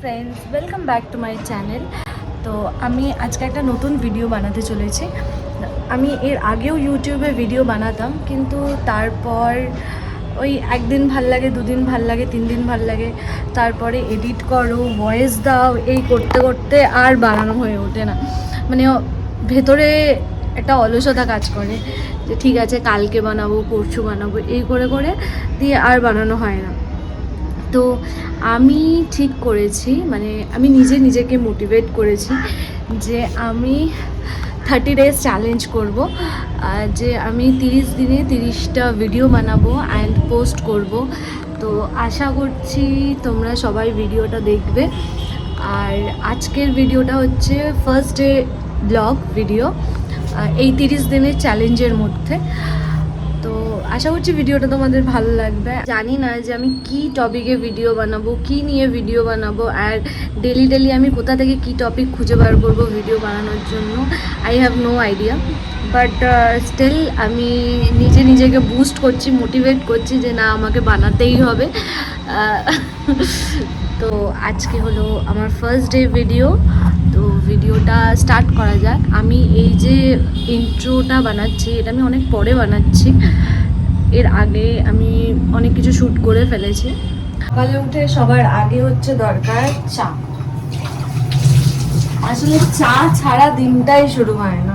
Friends, welcome back to my channel. তো আমি আজকে একটা নতুন ভিডিও বানাতে চলেছি। আমি এর আগেও ইউটিউবে ভিডিও বানাতাম, কিন্তু তারপর ওই একদিন ভাল লাগে, দুদিন ভাল লাগে, 3 দিন ভাল লাগে, তারপরে এডিট করো, ভয়েস দাও, এই করতে করতে আর বানানো হয়ে ওঠে না। মানে ভেতরে একটা অলসতা কাজ করে যে ঠিক আছে কালকে বানাবো, পরশু বানাবো, এই করে করে দিয়ে আর বানানো হয় না। তো আমি ঠিক করেছি, মানে আমি নিজেকে মোটিভেট করেছি যে আমি 30 days চ্যালেঞ্জ করব, যে আমি 30 দিনে 30টা ভিডিও বানাবো অ্যান্ড পোস্ট করব। তো আশা করছি তোমরা সবাই ভিডিওটা দেখবে। আর আজকের ভিডিওটা হচ্ছে ফার্স্ট ডে ব্লগ ভিডিও এই 30 দিনের চ্যালেঞ্জের মধ্যে। তো আশা করছি ভিডিওটা তোমাদের ভালো লাগবে। জানি না যে আমি কি টপিকে ভিডিও বানাবো, কি নিয়ে ভিডিও বানাবো, আর ডেলি আমি কোথা থেকে কি টপিক খুঁজে বার করবো ভিডিও বানানোর জন্য। I have no idea, but still আমি নিজেকে বুস্ট করছি, মোটিভেট করছি যে না আমাকে বানাতেই হবে। তো আজকে হলো আমার ফার্স্ট ডে ভিডিও। তো ভিডিওটা স্টার্ট করা যাক। আমি এই যে ইন্ট্রোটা বানাচ্ছি, এটা আমি অনেক পরে বানাচ্ছি, এর আগে আমি অনেক কিছু শ্যুট করে ফেলেছি। সকালে উঠে সবার আগে হচ্ছে দরকার চা। আসলে চা ছাড়া দিনটাই শুরু হয় না।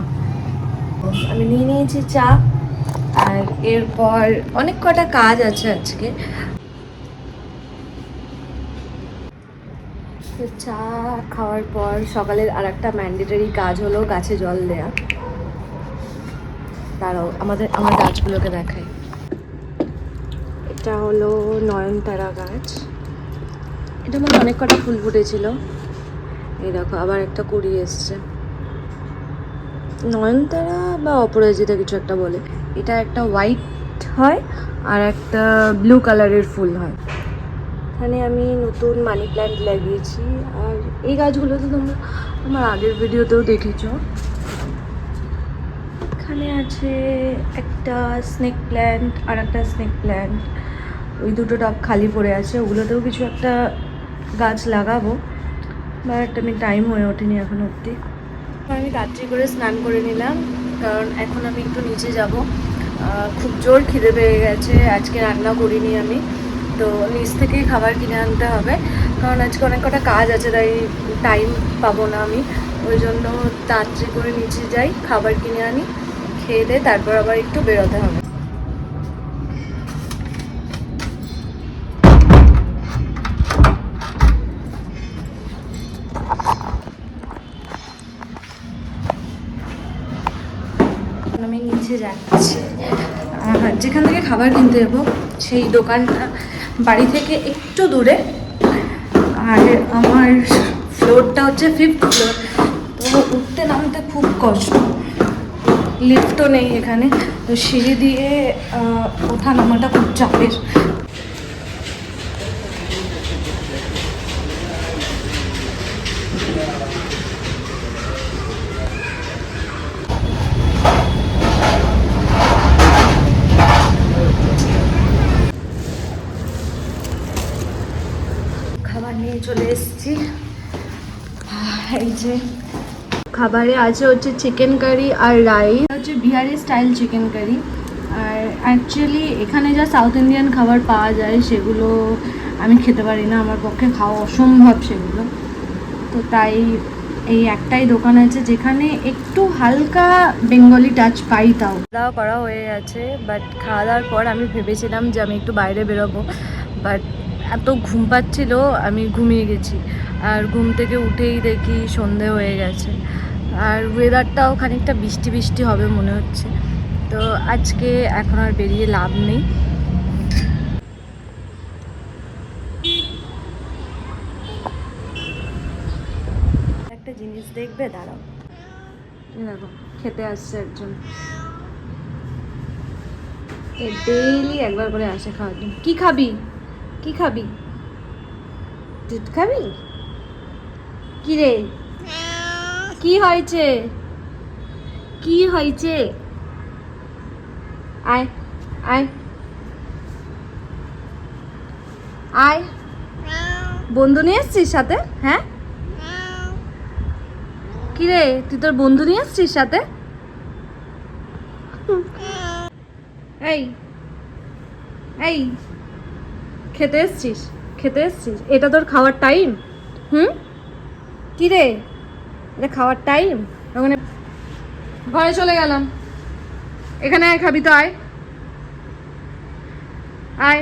আমি নিয়ে নিয়েছি চা, আর এরপর অনেক কটা কাজ আছে আজকে। তো চা খাওয়ার পর সকালের আর একটা ম্যান্ডেটরি কাজ হলো গাছে জল দেয়া। তারাও আমার গাছগুলোকে দেখাই। এটা হলো নয়নতারা গাছ। এটা মানে অনেক কটা ফুল ফুটেছিল, এই দেখো আবার একটা কুড়ি এসছে। নয়নতারা বা অপরাজিতা কিছু একটা বলে। এটা একটা হোয়াইট হয় আর একটা ব্লু কালারের ফুল হয়। এখানে আমি নতুন মানি প্ল্যান্ট লাগিয়েছি, আর এই গাছগুলো তো তোমরা আমার আগের ভিডিওতেও দেখেছো। এখানে আছে একটা স্নেক প্ল্যান্ট আর একটা স্নেক প্ল্যান্ট, ওই দুটো টব খালি পড়ে আছে, ওগুলোতেও কিছু একটা গাছ লাগাবো, বাট আমি টাইম হয়ে ওঠেনি এখন অবধি। আমি রাত্রি করে স্নান করে নিলাম, কারণ এখন আমি একটু নিচে যাব। খুব জোর খিদে পেয়ে গেছে, আজকে রান্না করিনি আমি, তো নিচ থেকেই খাবার কিনে আনতে হবে, কারণ আজকে অনেক কটা কাজ আছে, তাই টাইম পাবো না আমি। ওই জন্য তাড়াতাড়ি করে নিচে যাই, খাবার কিনে আনি, খেয়ে দিয়ে তারপর আবার একটু বেরোতে হবে। আমি নিচে যাচ্ছি, যেখান থেকে খাবার কিনতে যাবো সেই দোকানটা বাড়ি থেকে একটু দূরে, আর আমার ফ্লোরটা হচ্ছে 5th ফ্লোর। তো উঠতে নামতে খুব কষ্ট, লিফটও নেই এখানে, তো সিঁড়ি দিয়ে ওঠা নামাটা খুব চাপের। খাবার নিয়ে চলে এসেছি। এই যে খাবারে আছে হচ্ছে চিকেন কারি আর রাইস, হচ্ছে বিহারি স্টাইল চিকেন কারি। আর অ্যাকচুয়ালি এখানে যা সাউথ ইন্ডিয়ান খাবার পাওয়া যায় সেগুলো আমি খেতে পারি না, আমার পক্ষে খাওয়া অসম্ভব সেগুলো। তো তাই এই একটাই দোকান আছে যেখানে একটু হালকা বেঙ্গলি টাচ পাই। তাও খাওয়া দাওয়া করা হয়ে গেছে, বাট খাওয়া দাওয়ার পর আমি ভেবেছিলাম যে আমি একটু বাইরে বেরোবো, বাট এত ঘুম পাচ্ছিল আমি ঘুমিয়ে গেছি, আর ঘুম থেকে উঠেই দেখি সন্ধে হয়ে গেছে, আর ওয়েদারটাও খানিকটা বৃষ্টি বৃষ্টি হবে মনে হচ্ছে। তো আজকে এখন আর বেরিয়ে লাভ নেই। একটা জিনিস দেখবে, দাঁড়াও, দেখো খেতে আসছে একজন, ডেইলি একবার করে আসে খাওয়ার জন্য। কি খাবি, কি খাবি, দুধ খাবি? কি রে, কি হয়েছে, কি হয়েছে? আয় আয় আয়, বন্ধু নিয়ে এসছিস সাথে? হ্যাঁ কি রে, তুই তোর বন্ধু নিয়ে এসছিস সাথে? এই এই খেতে এসছিস? খেতে এসছিস? এটা তোর খাওয়ার টাইম? কি রে, এটা খাওয়ার টাইম? ওখানে ঘরে চলে গেলাম, এখানে আয়, খাবি তো আয় আয়।